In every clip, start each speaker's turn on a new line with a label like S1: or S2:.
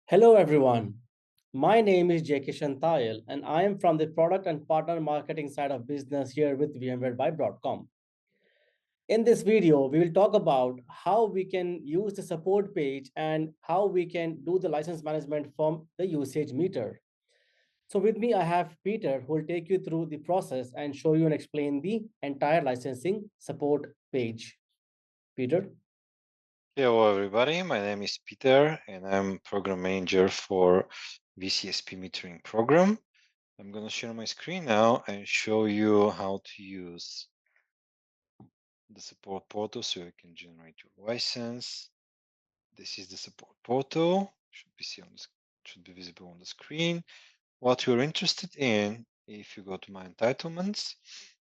S1: Hello, everyone. My name is J.K. Shantayal, and I am from the product and partner marketing side of business here with VMware by Broadcom. In this video, we will talk about how we can use the support page and how we can do the license management from the usage meter. So with me, I have Peter, who will take you through the process and show you and explain the entire licensing support page. Peter?
S2: Hello, everybody. My name is Peter, and I'm program manager for VCSP metering program. I'm going to share my screen now and show you how to use the support portal so you can generate your license. This is the support portal. Should be visible on the screen. What you're interested in, if you go to my entitlements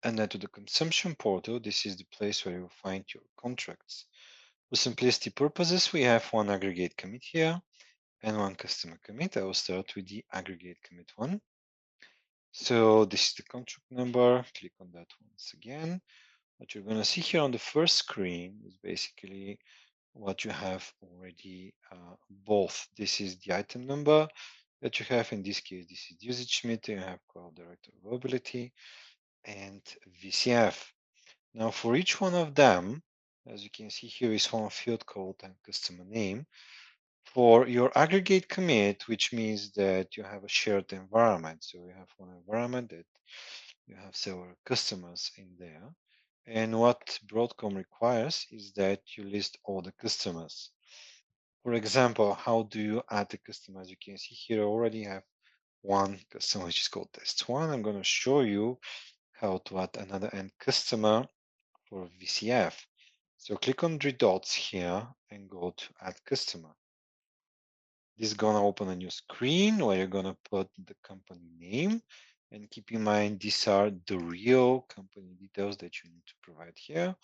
S2: and then to the consumption portal, this is the place where you'll find your contracts. For simplicity purposes, we have one aggregate commit here and one customer commit. I will start with the aggregate commit one. So this is the contract number. Click on that once again. What you're going to see here on the first screen is basically what you have already both. This is the item number that you have. In this case, this is usage meter. You have cloud director availability and VCF. Now for each one of them, as you can see here is one field called and customer name. For your aggregate commit, which means that you have a shared environment. So you have one environment that you have several customers in there. And what Broadcom requires is that you list all the customers. For example, how do you add the customer? As you can see here, I already have one customer, which is called test one. I'm going to show you how to add another end customer for VCF. So click on three dots here and go to add customer. This is going to open a new screen where you're going to put the company name. And keep in mind, these are the real company details that you need to provide here,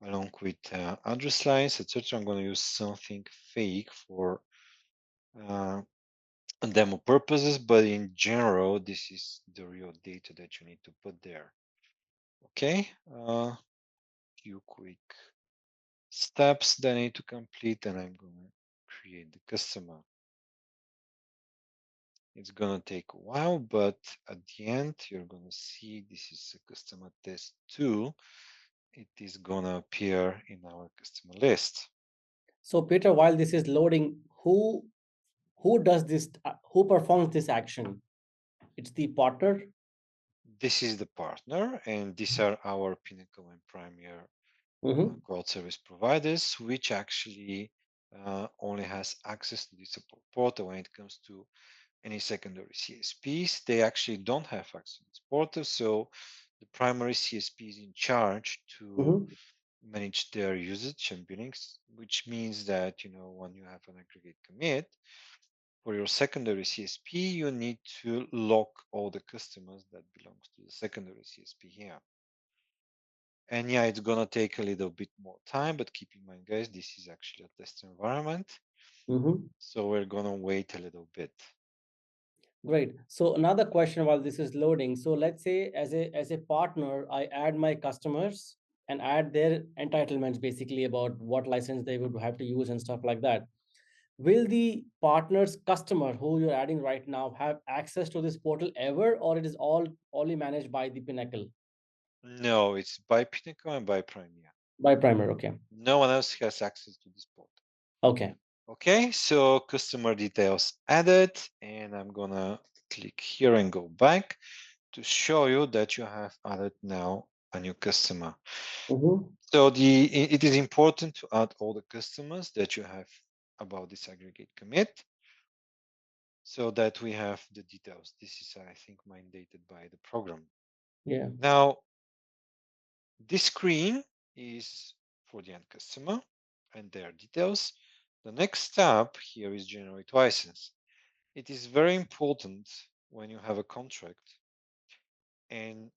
S2: along with address lines, etc. I'm going to use something fake for uh, demo purposes, but in general, this is the real data that you need to put there. Okay, few quick steps that I need to complete, and I'm going to create the customer. It's going to take a while, but at the end, you're going to see this is a customer test 2. It is going to appear in our customer list.
S1: So, Peter, while this is loading, who does this? Who performs this action? It's the partner.
S2: This is the partner, and these are our Pinnacle and Premier
S1: Mm-hmm.
S2: cloud service providers, which actually only has access to the support portal when it comes to any secondary CSPs. They actually don't have access to this portal, so the primary CSP is in charge to
S1: Mm-hmm.
S2: manage their usage and billings, which means that when you have an aggregate commit for your secondary CSP, you need to lock all the customers that belongs to the secondary CSP here. And yeah, it's gonna take a little bit more time, but keep in mind, guys, this is actually a test environment,
S1: Mm-hmm.
S2: so we're gonna wait a little bit.
S1: Great. So another question while this is loading. So let's say as a partner, I add my customers and add their entitlements basically about what license they would have to use and stuff like that. Will the partner's customer who you're adding right now have access to this portal ever, or it is all only managed by the Pinnacle,
S2: No, it's by Pinnacle and by Premier.
S1: by Primer? Okay.
S2: No one else has access to this portal.
S1: Okay.
S2: Okay, so customer details added, and I'm gonna click here and go back to show you that you have added now a new customer.
S1: Mm-hmm.
S2: So it is important to add all the customers that you have about this aggregate commit so that we have the details. This is, I think, mandated by the program.
S1: Yeah.
S2: Now, this screen is for the end customer and their details. The next step here is generate license. It is very important when you have a contract, and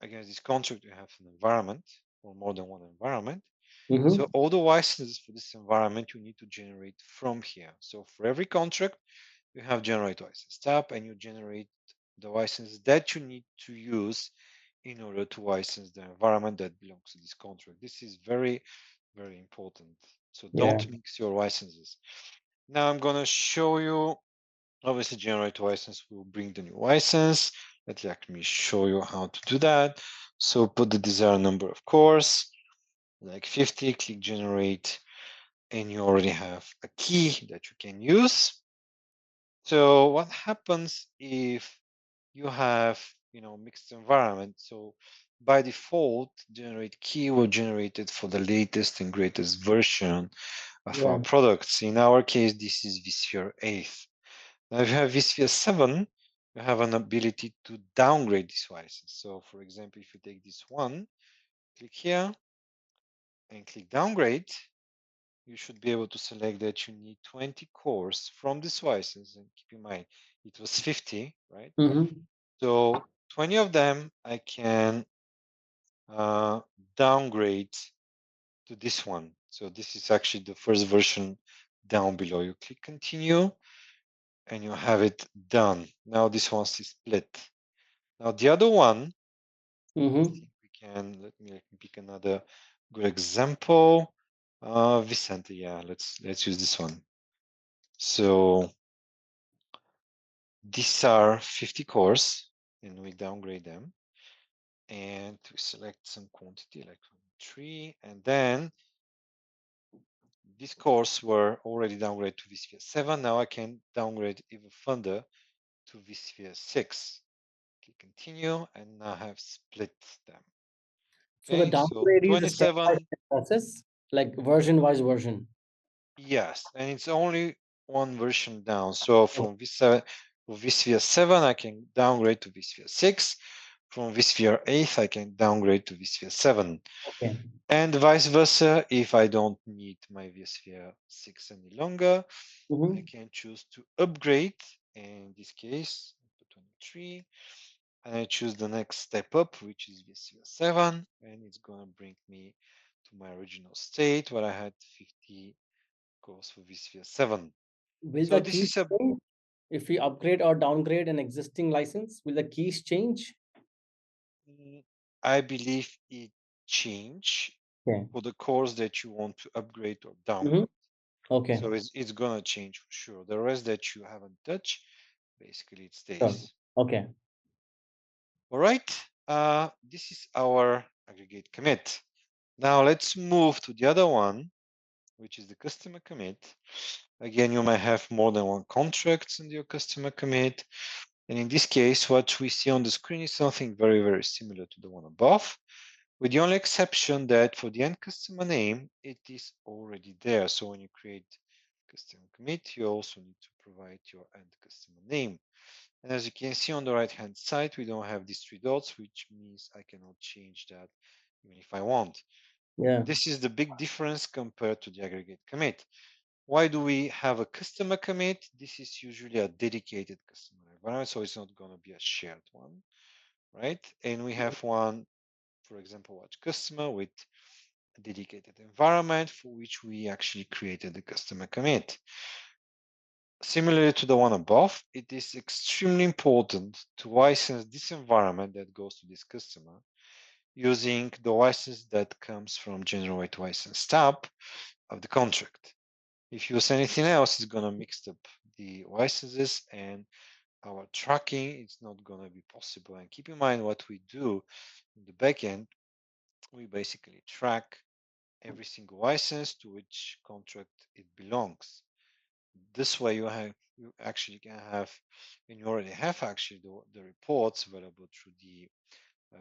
S2: against this contract you have an environment or more than one environment. So
S1: Mm-hmm.
S2: all the licenses for this environment you need to generate from here. So for every contract, you have generate license tab and you generate the license that you need to use in order to license the environment that belongs to this contract. This is very, very important. So
S1: Yeah.
S2: don't mix your licenses. Now I'm gonna show you, obviously generate license will bring the new license. Let me show you how to do that. So put the desired number, of course, like 50, click generate, and you already have a key that you can use. So what happens if you have, mixed environment? So by default, generate key will generate it for the latest and greatest version of our
S1: Yeah.
S2: products. In our case, this is vSphere 8. Now, if you have vSphere 7, you have an ability to downgrade this license. So for example, if you take this one, click here and click downgrade, you should be able to select that you need 20 cores from this license. And keep in mind, it was 50, right?
S1: Mm-hmm.
S2: So 20 of them I can uh, downgrade to this one. So this is actually the first version down below. You click continue and you have it done. Now this one is split. Now the other one, I
S1: Mm-hmm.
S2: think we can, let me pick another good example. Vicente, yeah, let's use this one. So these are 50 cores and we downgrade them and we select some quantity like 3, and then these cores were already downgraded to vSphere 7. Now I can downgrade even further to vSphere 6. Click continue and now I have split them.
S1: So the
S2: Okay, so
S1: downgrade is a step-by-step
S2: 27,
S1: process, like version-wise version.
S2: yes, and it's only one version down. So
S1: Oh,
S2: from vSphere, vSphere 7, I can downgrade to vSphere 6. From vSphere 8, I can downgrade to vSphere 7.
S1: okay.
S2: And vice versa, if I don't need my vSphere 6 any longer, I
S1: Mm-hmm.
S2: can choose to upgrade. In this case, I put 23, and I choose the next step up, which is vSphere 7, and it's going to bring me to my original state where I had 50 cores for vSphere 7.
S1: Will
S2: So
S1: the
S2: this
S1: keys
S2: is a,
S1: change if we upgrade or downgrade an existing license? Will the keys change?
S2: mm, I believe it change
S1: Okay.
S2: for the cores that you want to upgrade or
S1: Mm-hmm.
S2: downgrade.
S1: Okay.
S2: So it's gonna change for sure. The rest that you haven't touched, basically it
S1: Sure.
S2: stays.
S1: Okay.
S2: All right. This is our aggregate commit. Now let's move to the other one, which is the customer commit. Again, you might have more than one contract in your customer commit. And in this case, what we see on the screen is something very, very similar to the one above, with the only exception that for the end customer name, it is already there. So when you create customer commit, you also need to provide your end customer name. And as you can see on the right hand side, we don't have these three dots, which means I cannot change that even if I want.
S1: Yeah.
S2: And this is the big difference compared to the aggregate commit. Why do we have a customer commit? This is usually a dedicated customer environment, so it's not going to be a shared one, right? And we have one, for example, watch customer with a dedicated environment for which we actually created the customer commit. Similarly to the one above, it is extremely important to license this environment that goes to this customer using the license that comes from generate license tab of the contract. If you use anything else, it's going to mix up the licenses and our tracking is not going to be possible. And keep in mind what we do in the backend, we basically track every single license to which contract it belongs. This way you actually can have, and you already have actually the reports available through the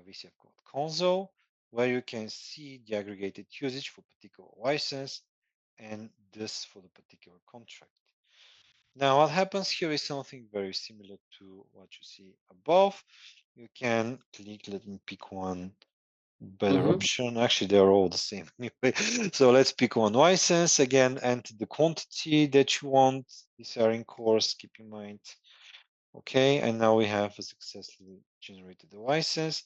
S2: VCF Code console, where you can see the aggregated usage for particular license and this for the particular contract. Now, what happens here is something very similar to what you see above. You can click, let me pick one better
S1: Mm-hmm.
S2: option. Actually, they're all the same anyway. So let's pick one license. Again, enter the quantity that you want. These are in course, keep in mind. Okay, and now we have a successfully generated the license.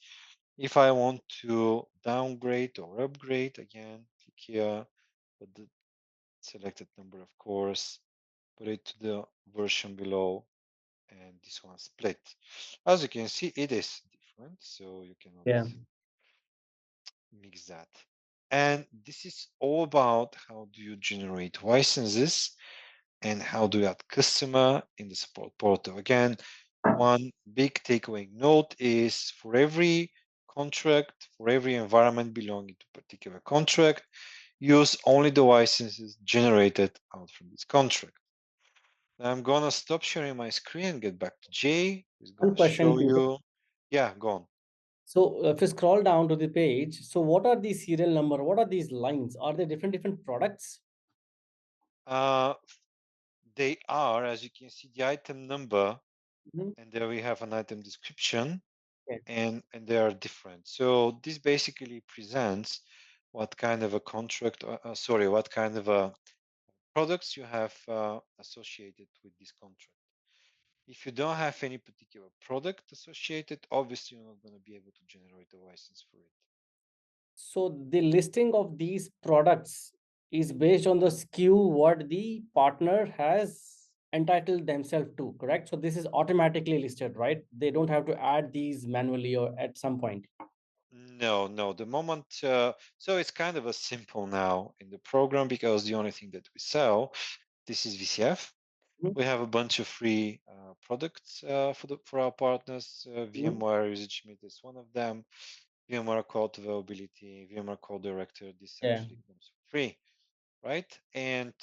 S2: If I want to downgrade or upgrade, again, click here, put the selected number, of course, put it to the version below, and this one split. As you can see, it is different, so you cannot
S1: Yeah.
S2: mix that. And this is all about how do you generate licenses and how do you add customer in the support portal. Again, one big takeaway note is for every contract, for every environment belonging to a particular contract, use only the licenses generated out from this contract. Now I'm gonna stop sharing my screen and get back to Jay, who's
S1: One
S2: gonna
S1: question,
S2: show
S1: Peter.
S2: you. Yeah, go on.
S1: So if you scroll down to the page, so what are these serial number? What are these lines? Are they different products?
S2: Uh, they are, as you can see, the item number,
S1: Mhm.
S2: and there we have an item description,
S1: Okay.
S2: and they are different. So this basically presents what kind of a contract, sorry, what kind of a products you have associated with this contract. If you don't have any particular product associated, obviously you're not going to be able to generate a license for it.
S1: So the listing of these products is based on the SKU what the partner has entitled themselves to, correct? So this is automatically listed, right? They don't have to add these manually or at some point.
S2: No, no. The moment, so it's kind of a simple now in the program because the only thing that we sell, this is VCF.
S1: Mhm.
S2: We have a bunch of free products for our partners.
S1: Mhm.
S2: VMware Usage Meter is one of them. VMware Code Availability, VMware Code Director. This
S1: Yeah.
S2: actually comes for free, right? And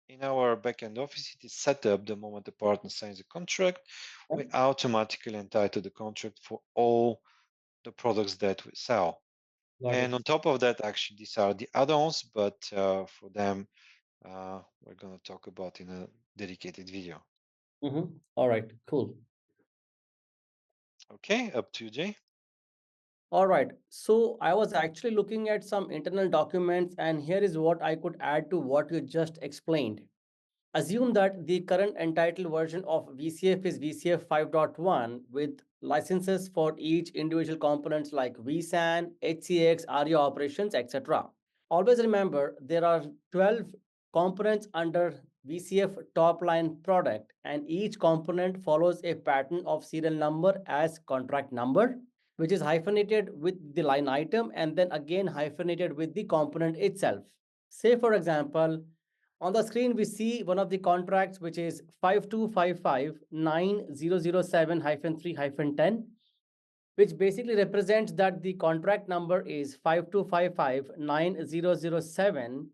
S2: in our backend office, it is set up the moment the partner signs a contract, we
S1: Yep.
S2: automatically entitle the contract for all the products that we sell.
S1: Got
S2: And
S1: it.
S2: on top of that, actually, these are the add-ons, but for them, we're going to talk about in a dedicated video.
S1: All right, cool.
S2: Okay, up to you, Jay.
S1: All right. So I was actually looking at some internal documents, and here is what I could add to what you just explained. Assume that the current entitled version of VCF is VCF 5.1 with licenses for each individual components like vSAN, HCX, ARIA operations, etc. Always remember there are 12 components under VCF top line product, and each component follows a pattern of serial number as contract number, which is hyphenated with the line item and then again hyphenated with the component itself. Say, for example, on the screen, we see one of the contracts, which is 52559007-3-10, which basically represents that the contract number is 52559007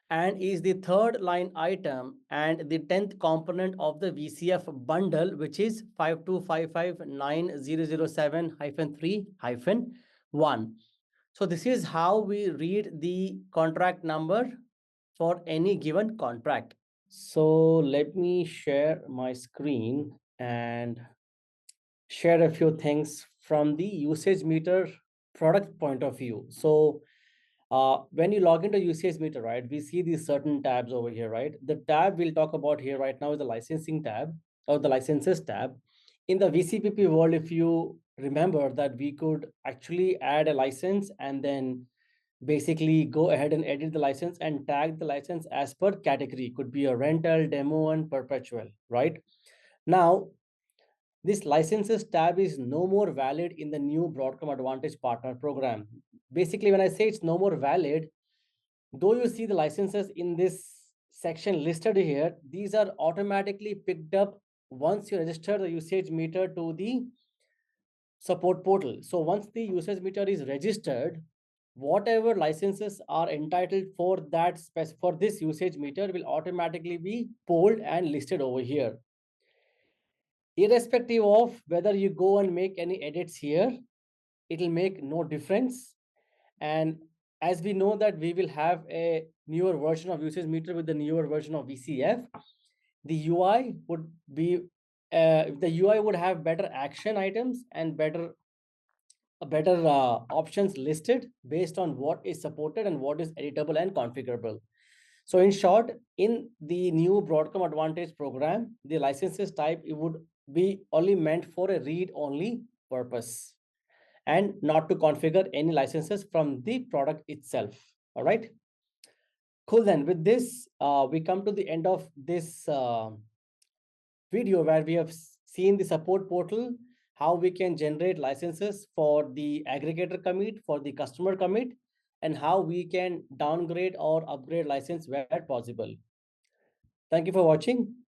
S1: and is the third line item and the 10th component of the VCF bundle, which is 52559007-3-1. So this is how we read the contract number for any given contract. So let me share my screen and share a few things from the usage meter product point of view. So when you log into usage meter, right, we see these certain tabs over here, right? The tab we'll talk about here right now is the licensing tab or the licenses tab. In the VCPP world, if you remember that we could actually add a license and then basically go ahead and edit the license and tag the license as per category. Could be a rental, demo, and perpetual, right? Now, this licenses tab is no more valid in the new Broadcom Advantage Partner Program. Basically, when I say it's no more valid, though you see the licenses in this section listed here, these are automatically picked up once you register the usage meter to the support portal. So once the usage meter is registered, whatever licenses are entitled for that for this usage meter will automatically be pulled and listed over here. Irrespective of whether you go and make any edits here, it will make no difference. And as we know that we will have a newer version of usage meter with the newer version of VCF, the UI would be the UI would have better action items and better options listed based on what is supported and what is editable and configurable. So in short, in the new Broadcom Advantage program, the licenses type it would be only meant for a read-only purpose and not to configure any licenses from the product itself. All right. Cool. Then with this, we come to the end of this video where we have seen the support portal, how we can generate licenses for the aggregator commit, for the customer commit, and how we can downgrade or upgrade license where possible. Thank you for watching.